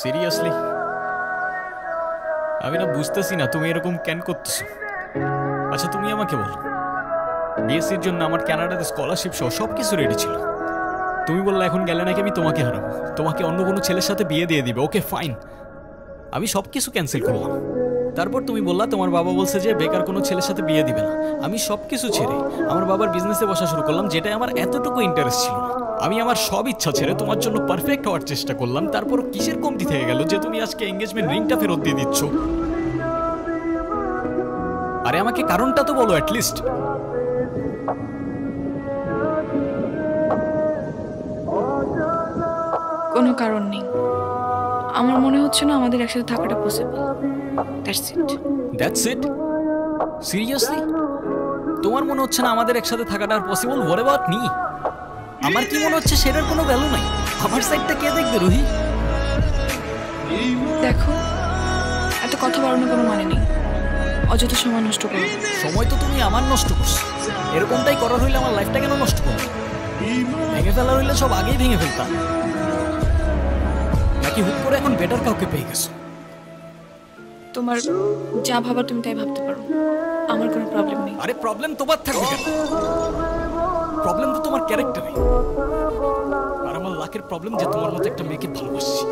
Seriously আমি না বুঝতেছি না তুমি এরকম কেন করতেছো। আচ্ছা তুমি আমাকে বলো, বিএসসির জন্য আমার কানাডাতে স্কলারশিপ সহ সব কিছু রেডি ছিল। তুমি বললে এখন গেলে নাকি আমি তোমাকে হারাবো, তোমাকে অন্য কোনো ছেলের সাথে বিয়ে দিয়ে দিবে। ওকে ফাইন, আমি সব কিছু ক্যান্সেল করলাম। তারপর তুমি বললা তোমার বাবা বলছে যে বেকার কোনো ছেলের সাথে বিয়ে দিবে না। আমি সব কিছু ছেড়ে আমার বাবার বিজনেসে বসা শুরু করলাম, যেটাই আমার এতটুকু ইন্টারেস্ট ছিল না। আমি আমার সব ইচ্ছা ছেড়ে তোমার জন্য পারফেক্ট হওয়ার চেষ্টা করলাম। তারপর কিসের কমতি থেকে গেল যে তুমি আজকে এঙ্গেজমেন্ট রিংটা ফেরত দিয়ে দিচ্ছ? আরে আমাকে কারণটা তো বলো অ্যাটলিস্ট। কোনো কারণ নেই, আমার মনে হচ্ছে না আমাদের একসাথে থাকাটা possible. That's it. That's it? Seriously তোমার মনে হচ্ছে না আমাদের একসাথে থাকাটা আর পসিবল? What about me? আমার কি মনে হচ্ছে সেটার কোনো ভ্যালু নাই? আমার সাইডটা কে দেখবে রুহি? দেখো, এত কথা বাড়ানোর কোনো মানে নেই, অযথা সময় নষ্ট করো। সময় তো তুমি আমার নষ্ট করছো। এরকমটাই করার হইলে আমার লাইফটা কেন নষ্ট করো? ভেঙে ফেলার হইলে সব আগেই ভেঙে ফেলতাম, নাকি হুট করে এখন বেটার কাউকে পেয়ে গেছো? তোমার যা ভাবার তুমি তাই ভাবতে পারো, আমার কোনো প্রবলেম নেই। আরে প্রবলেম তোমার থাকবে কেন? প্রবলেম তো তোমার ক্যারেক্টারে। আর আমার লাকের প্রবলেম যে তোমার মতো একটা মেয়েকে ভালোবাসছি।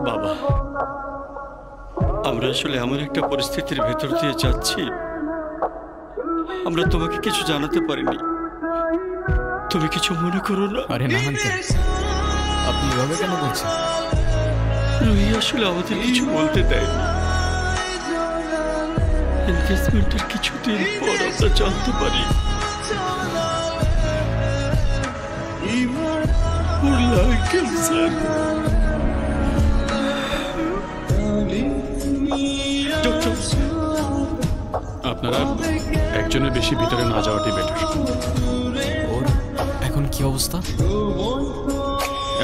বাবা, আমরা আসলে এমন একটা পরিস্থিতির ভেতর দিয়ে যাচ্ছি, আমরা তোমাকে কিছু জানাতে পারিনি। তুমি কিছু মনে করো না। আরে না আঙ্কেল, আপনি এভাবে কেন বলছেন? রুহি আসলে আমাদের কিছু বলতে দেয়নি। এনগেজমেন্টের কিছুদিন পর আমরা জানতে পারি ওর লাং ক্যান্সার। আপনারা একজনের বেশি ভিতরে না যাওয়াটাই বেটার। ওর এখন কি অবস্থা?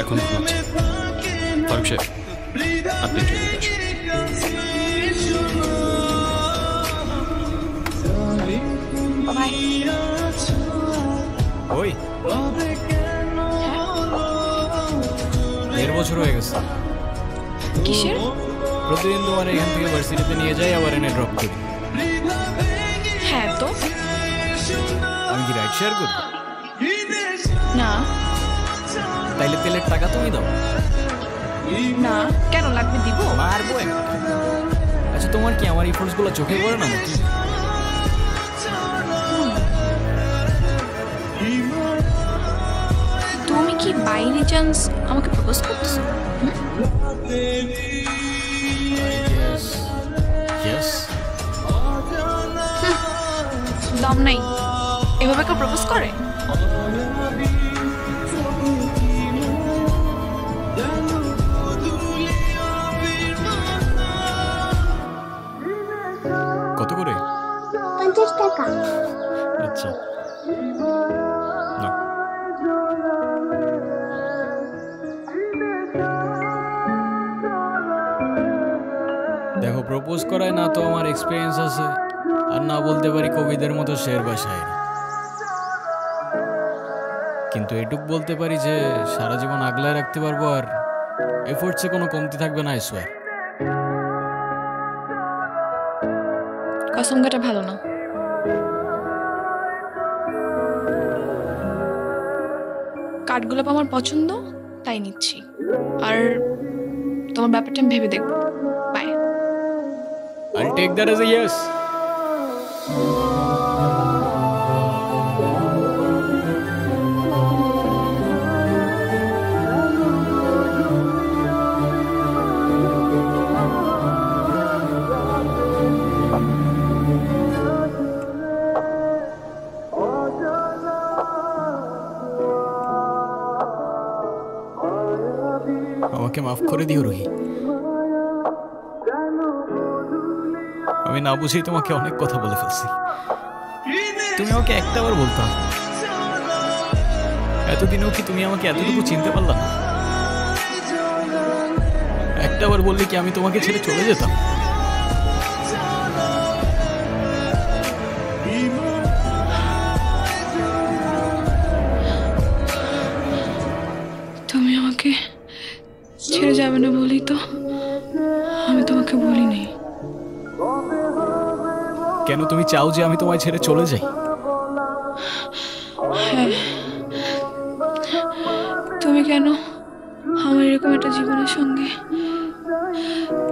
এখন ঘুমাচ্ছে। ফারুক সাহেব, আপনি চলে আসুন। ওই 1.5 বছর হয়ে গেছে। কিসের? প্রতিদিন তোমার এখান থেকে ভার্সিটিতে নিয়ে যাই, আবার এনে ড্রপ করি। হ্যাঁ তো আমি কি রাইড শেয়ার করি? না। তাইলে তেলের টাকা তুমি দাও। না, কেন লাগবে? দিব। মারবো একটা। আচ্ছা তোমার কি আমার ইফোর্টস গুলো চোখে পড়ে না নাকি? তুমি কি বাইরে চান্স আমাকে প্রপোজ করতেছো? দম নাই, এভাবে কেউ প্রপোজ করে? কত করে? 50 টাকা। আচ্ছা না। দেখো, প্রপোজ করায় না তো আমার এক্সপিরিয়েন্স আছে, আর না বলতে পারি কবিদের মতো শের বা শায়েরি। কিন্তু এটুক বলতে পারি যে সারা জীবন আগলায় রাখতে পারবো, আর এফোর্টসে কোনো কমতি থাকবে না। I swear. কসমকাটা ভালো না। কাঠগোলাপ আমার পছন্দ, তাই নিচ্ছি। আর তোমার ব্যাপারটা আমি ভেবে দেখবো। By. I'll take that as a yes. আমাকে মাফ করে দিও রুহি। আমি না বুঝেই তোমাকে অনেক কথা বলে ফেলছি। তুমি আমাকে একটাবার বলতাম। এতদিনেও কি তুমি আমাকে এতটুকু চিনতে পারলা না? একটাবার বললে কি আমি তোমাকে ছেড়ে চলে যেতাম? তুমি আমাকে ছেড়ে যাবে না বলি তো আমি তোমাকে বলিনি। কেন তুমি চাও যে আমি তোমায় ছেড়ে চলে যাই? হ্যাঁ, তুমি কেন আমার এরকম একটা জীবনের সঙ্গে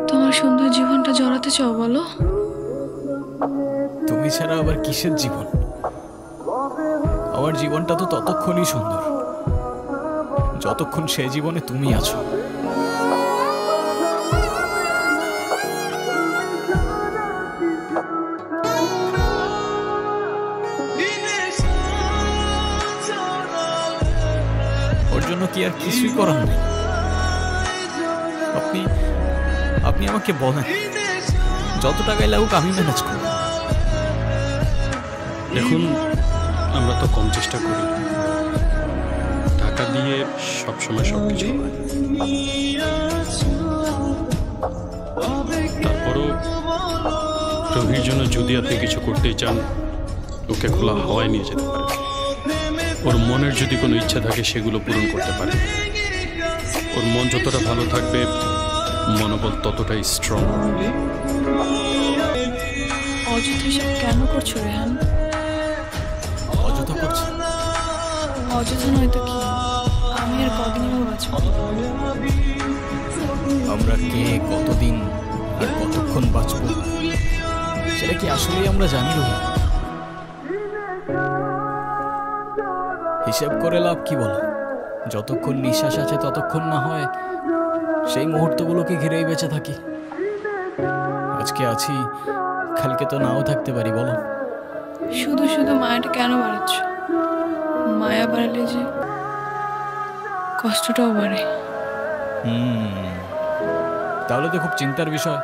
তোমার সুন্দর জীবনটা জড়াতে চাও বলো? তুমি ছাড়া আবার কিসের জীবন? আমার জীবনটা তো ততক্ষণই সুন্দর যতক্ষণ সে জীবনে তুমি আছো। ওর জন্য কি আর কিছুই করার নেই? আপনি আপনি আমাকে বলেন যত টাকায় লাগুক আমি ম্যানেজ করব। দেখুন, আমরা তো কম চেষ্টা করি, টাকা দিয়ে সবসময় সবকিছু হয়। তারপরও রবির জন্য যদি আপনি কিছু করতেই চান, ওকে খোলা হাওয়ায় নিয়ে যেতে পারেন। ওর মনের যদি কোনো ইচ্ছা থাকে সেগুলো পূরণ করতে পারে। ওর মন যতটা ভালো থাকবে, মনোবল ততটাই স্ট্রং। অযথা এসব কেন করছো রেহান? অযথা করছি? অযথা নয় তো কি, আমি আর কদিন বাঁচবো? আমরা কে কতদিন আর কতক্ষণ বাঁচব সেটা কি আসলেই আমরা জানি রহি? হিসেব করে লাভ কি বলো? যতক্ষণ নিঃশ্বাস আছে ততক্ষণ না হয় সেই মুহূর্তগুলোকে ঘিরেই বেঁচে থাকি। আজকে আছি, কালকে তো নাও থাকতে পারি, বলো? শুধু শুধু মায়াটা কেন বাড়াচ্ছ? মায়া বাড়ালে যে কষ্টটাও বাড়ে। তাহলে তো খুব চিন্তার বিষয়।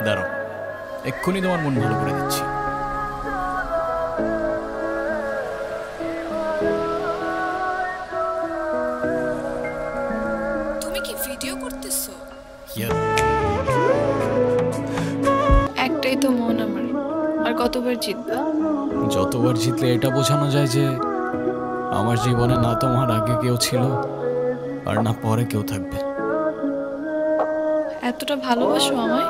দাঁড়াও, এক্ষুনি তোমার মন ভালো করে দিচ্ছি। তুমি কি ভিডিও করতেছো? Yeah. একটাই তো মন আমার, আর কতবার জিতবা? যতবার জিতলে এটা বোঝানো যায় যে আমার জীবনে না তোমার আগে কেউ ছিল আর না পরে কেউ থাকবে। এতটা ভালোবাসো আমায়?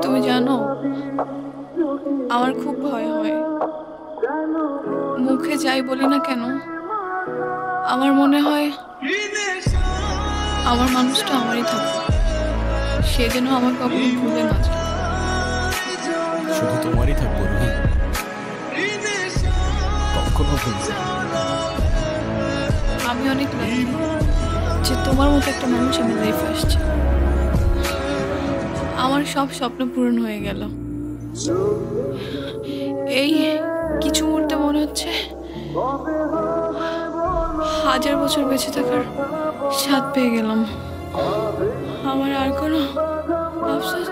তুমি জানো আমার খুব ভয় হয়। মুখে যাই বলি না কেন, আমার মনে হয় আমার মানুষটা আমারই থাকবে, সে যেন আমার কখনো ভুলে না যায়। শুধু তোমারই থাকবো রুহি, কখনো ভুলবো না। আমি অনেক লাকি যে তোমার মতো একটা মানুষ আমার লাইফে আসছে। আমার সব স্বপ্ন পূরণ হয়ে গেল। এই কিছু মুহূর্তে মনে হচ্ছে 1000 বছর বেঁচে থাকার স্বাদ পেয়ে গেলাম। আমার আর কোনো আফসোস